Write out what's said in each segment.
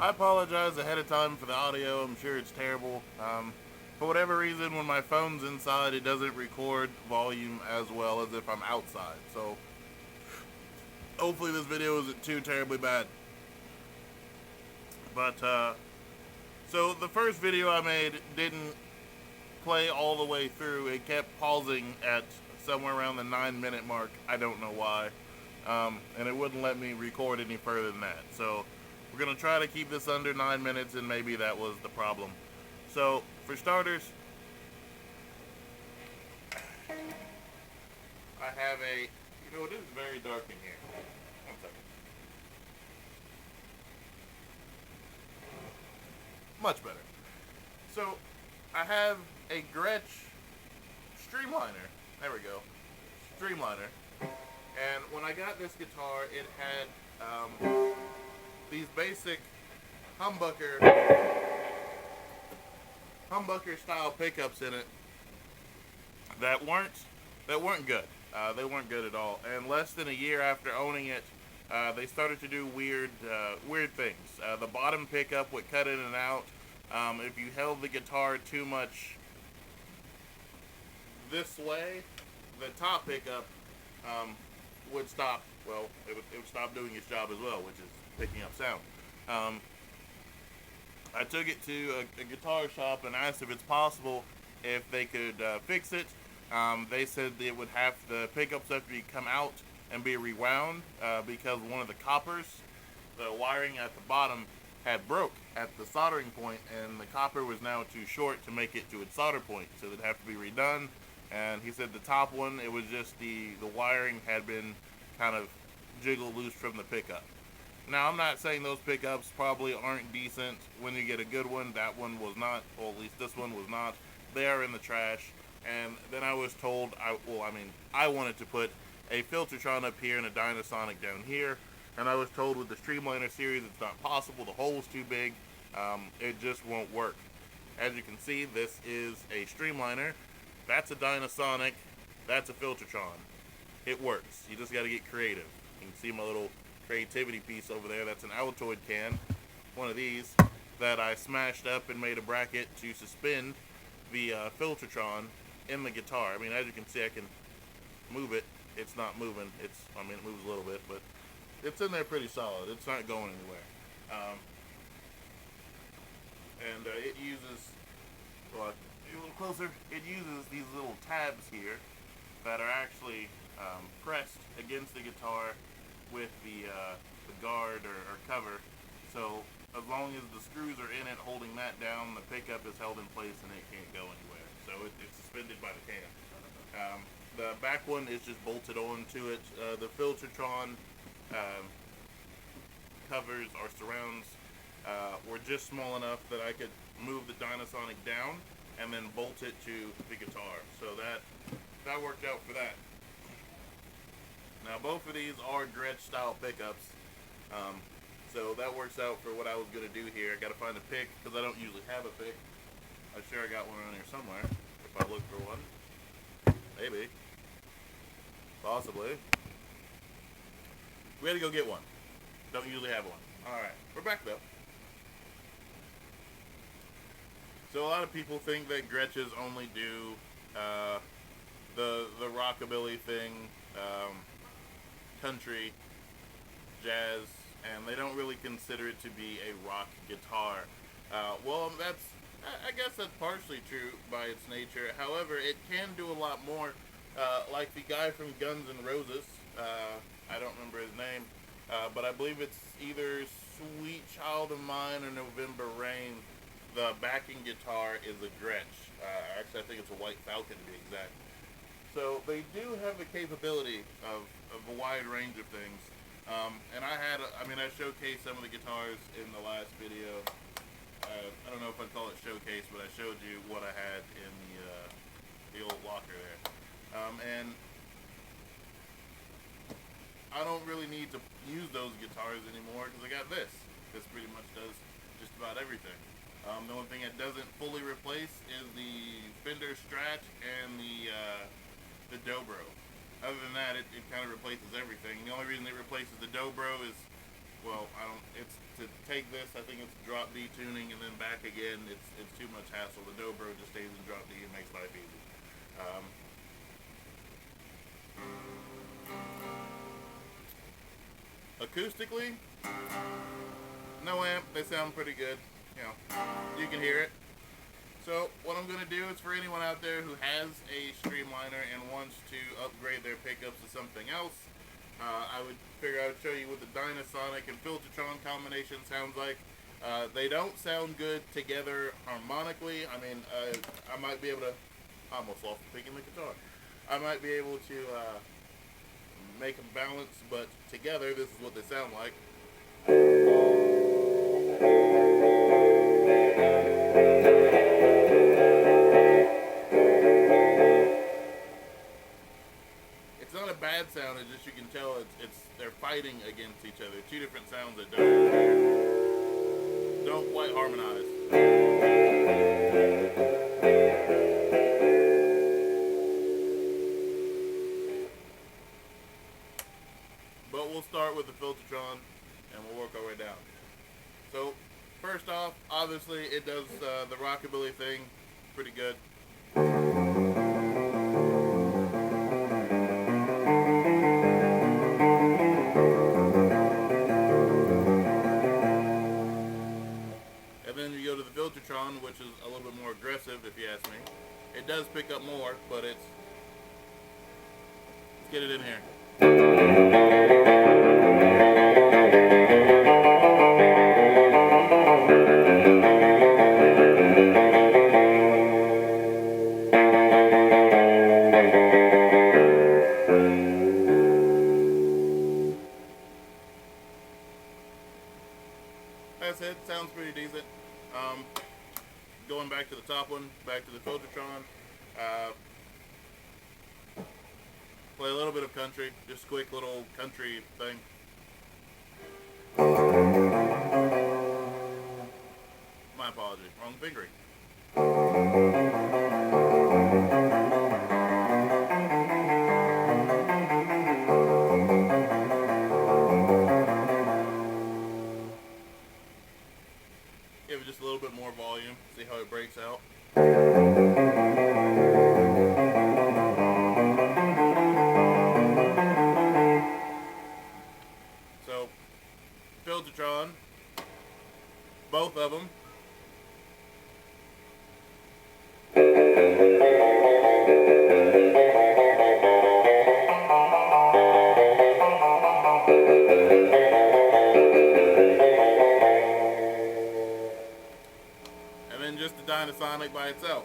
I apologize ahead of time for the audio. I'm sure it's terrible. For whatever reason, when my phone's inside, it doesn't record volume as well as if I'm outside. So hopefully this video isn't too terribly bad. But so the first video I made didn't play all the way through. It kept pausing at somewhere around the 9 minute mark. I don't know why. And it wouldn't let me record any further than that. So we're going to try to keep this under 9 minutes, and maybe that was the problem. So, for starters, I have a. You know, it is very dark in here. One second. Much better. So, I have a Gretch Streamliner. There we go. Streamliner. And when I got this guitar, it had these basic humbucker humbucker style pickups in it that weren't good. They weren't good at all. And less than a year after owning it, they started to do weird things. The bottom pickup would cut in and out. If you held the guitar too much this way, the top pickup would stop. Well, it would stop doing its job as well, which is picking up sound. Um, I took it to a guitar shop and asked if it's possible if they could fix it. They said they would have the pickups have to come out and be rewound because one of the coppers, the wiring at the bottom, had broke at the soldering point, and the copper was now too short to make it to its solder point, so it'd have to be redone. And he said the top one, it was just the wiring had been kind of jiggled loose from the pickup. Now, I'm not saying those pickups probably aren't decent when you get a good one. That one was not, or at least this one was not. They are in the trash. And then I was told, I wanted to put a Filtertron up here and a Dynasonic down here. And I was told with the Streamliner series, it's not possible. The hole's too big. It just won't work. As you can see, this is a Streamliner. That's a Dynasonic. That's a Filtertron. It works. You just got to get creative. You can see my little creativity piece over there. That's an Altoid can, one of these, that I smashed up and made a bracket to suspend the Filtertron in the guitar. I mean, as you can see, I can move it. It's not moving. It moves a little bit, but it's in there pretty solid. It's not going anywhere. Um, and it uses, well, a little closer, it uses these little tabs here that are actually pressed against the guitar with the guard or cover. So as long as the screws are in it holding that down, the pickup is held in place and it can't go anywhere. So it's suspended by the can. The back one is just bolted onto it. The Filtertron um, covers or surrounds were just small enough that I could move the Dynasonic down and then bolt it to the guitar. So that worked out for that. Now both of these are Gretsch style pickups, so that works out for what I was gonna do here. I gotta find a pick because I don't usually have a pick. I'm sure I got one around here somewhere. If I look for one, maybe, possibly. We had to go get one. Don't usually have one. All right, we're back though. So a lot of people think that Gretches only do the rockabilly thing. Country, jazz, and they don't really consider it to be a rock guitar. Well, I guess that's partially true by its nature. However, it can do a lot more. Like the guy from Guns N' Roses, I don't remember his name, but I believe it's either Sweet Child of Mine or November Rain. The backing guitar is a Gretsch. Actually, I think it's a White Falcon to be exact. So they do have the capability of a wide range of things. And I showcased some of the guitars in the last video. I don't know if I'd call it showcase, but I showed you what I had in the old locker there. And I don't really need to use those guitars anymore because I got this. This pretty much does just about everything. The only thing it doesn't fully replace is the Fender Strat and the Dobro. Other than that, it kind of replaces everything. The only reason it replaces the Dobro is, well, to take this, I think it's drop D tuning and then back again. It's too much hassle. The dobro just stays in drop D and makes life easy. Acoustically, no amp. They sound pretty good. You know, you can hear it. So what I'm going to do is, for anyone out there who has a streamliner and wants to upgrade their pickups to something else, I would figure I would show you what the Dynasonic and Filtertron combination sounds like. They don't sound good together harmonically. I mean, I might be able to, I almost lost picking the guitar. I might be able to make them balance, but together this is what they sound like. It's not a bad sound, it's just you can tell it's they're fighting against each other. Two different sounds that don't quite harmonize. But we'll start with the Filtertron and we'll work our way down. So first off, obviously it does the rockabilly thing pretty good. And then you go to the Filtertron, which is a little bit more aggressive if you ask me. It does pick up more, but let's get it in here. That's it. Sounds pretty decent. Going back to the top one, back to the Filtertron. Play a little bit of country, just a quick little country thing. My apologies, wrong fingering. Give it just a little bit more volume, see how it breaks out. So, Filtertron, both of them. And then just the Dynasonic by itself.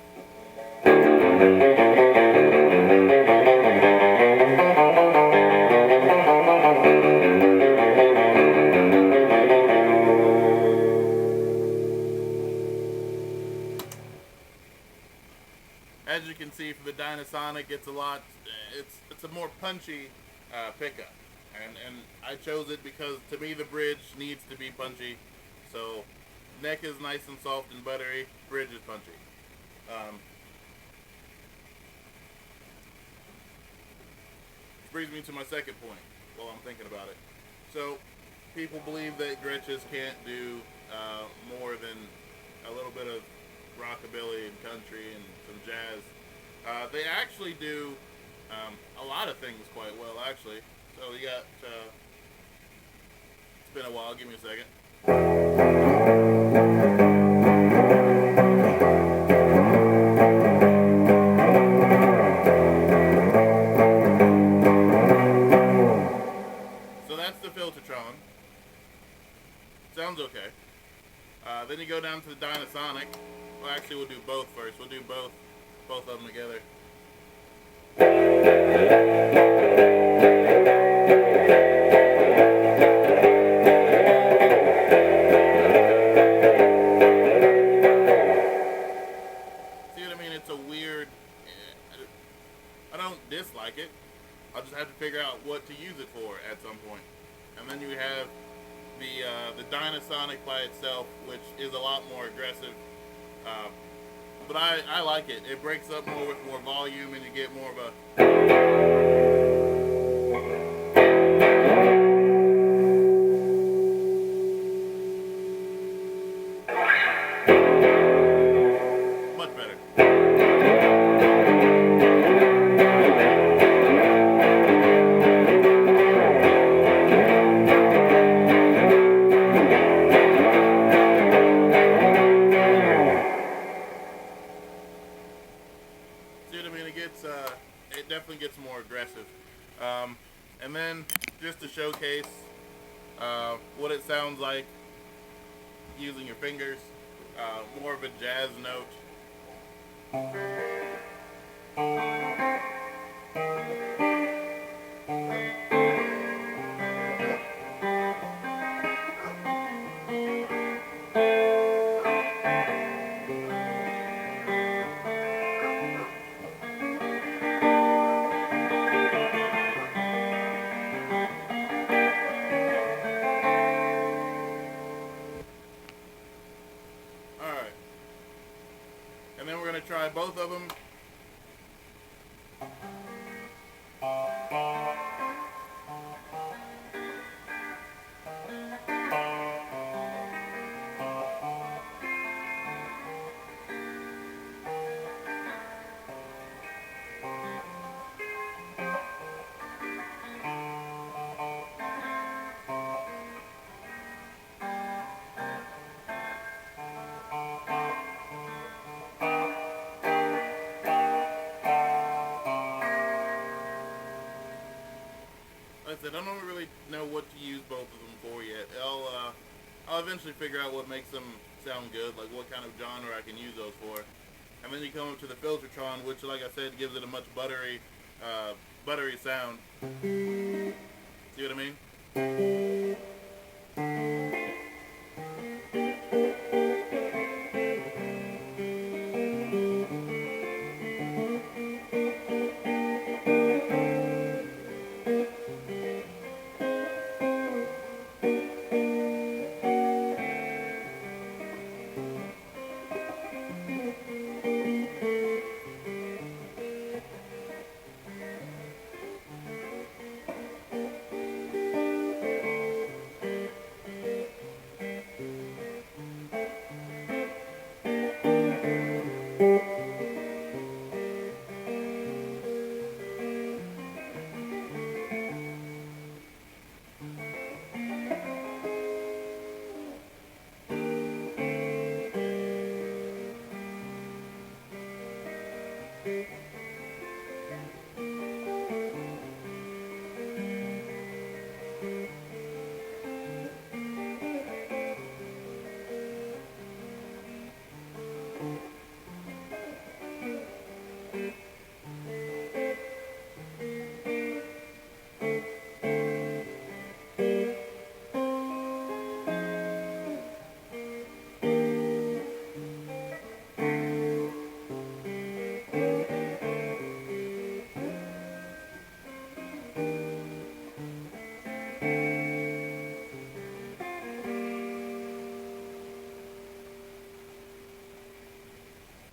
As you can see, for the Dynasonic, it's a more punchy pickup, and I chose it because to me the bridge needs to be punchy. So neck is nice and soft and buttery, bridge is punchy. Which brings me to my second point while I'm thinking about it. So people believe that gretches can't do more than a little bit of rockabilly and country and some jazz. They actually do a lot of things quite well, actually. So you got, it's been a while, give me a second. So that's the Filtertron. Sounds okay. Then you go down to the Dynasonic. Well, actually, we'll do both first. We'll do both of them together. See what I mean? It's a weird. I don't dislike it. I'll just have to figure out what to use it for at some point. And then you have the Dynasonic by itself, which is a lot more aggressive. But I like it. It breaks up more with more volume, and you get more of a. bass, what it sounds like using your fingers, more of a jazz note. Alright, and then we're going to try both of them. Like I said, I don't really know what to use both of them for yet. I'll eventually figure out what makes them sound good, like what kind of genre I can use those for. And then you come up to the Filtertron, which, like I said, gives it a much buttery sound. See what I mean?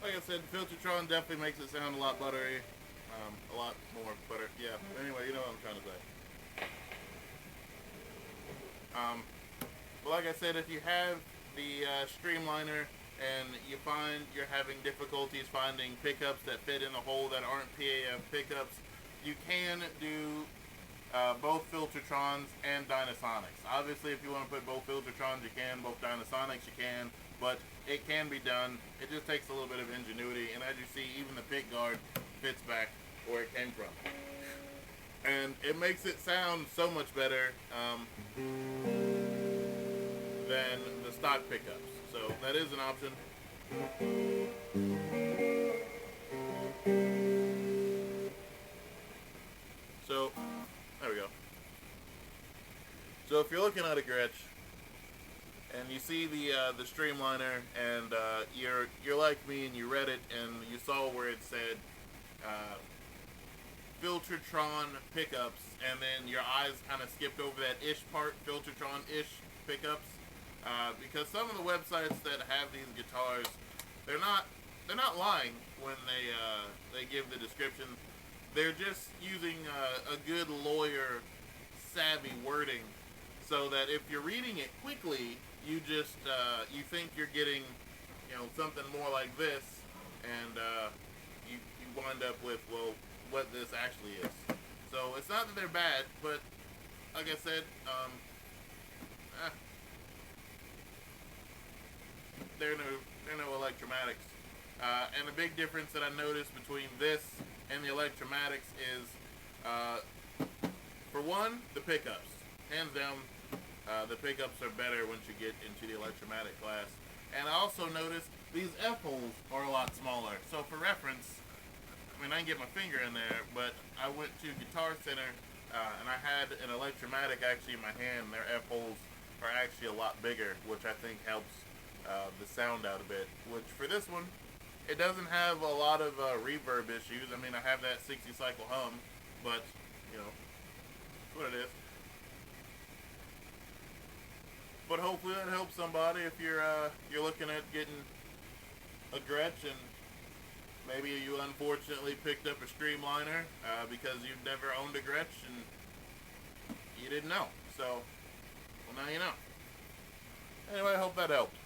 Like I said, Filtertron definitely makes it sound a lot buttery. A lot more butter. Yeah. Anyway, you know what I'm trying to say. But like I said, if you have the Streamliner and you find you're having difficulties finding pickups that fit in the hole that aren't PAF pickups, you can do both Filtertrons and Dynasonics. Obviously, if you want to put both Filtertrons, you can. Both Dynasonics, you can. But it can be done. It just takes a little bit of ingenuity. And as you see, even the pick guard fits back where it came from. And it makes it sound so much better than the stock pickups. So that is an option. So, there we go. So if you're looking at a gretch, and you see the Streamliner, and you're like me, and you read it, and you saw where it said Filtertron pickups, and then your eyes kind of skipped over that ish part, Filtertron-ish pickups, because some of the websites that have these guitars, they're not lying when they give the description. They're just using a good lawyer savvy wording, so that if you're reading it quickly, you just you think you're getting something more like this, and you wind up with, well, what this actually is. So it's not that they're bad, but like I said, they're no Electromatics. And the big difference that I noticed between this and the Electromatics is, for one, the pickups. hands down, the pickups are better once you get into the electromatic class. And I also noticed these F holes are a lot smaller. So for reference, I mean, I can get my finger in there, but I went to Guitar Center and I had an electromatic actually in my hand. Their F holes are actually a lot bigger, which I think helps the sound out a bit. Which for this one, it doesn't have a lot of reverb issues. I mean, I have that 60 cycle hum, but you know, that's what it is. But hopefully that helps somebody if you're looking at getting a Gretch and maybe you unfortunately picked up a Streamliner because you've never owned a Gretch and you didn't know. So, well, now you know. Anyway, I hope that helped.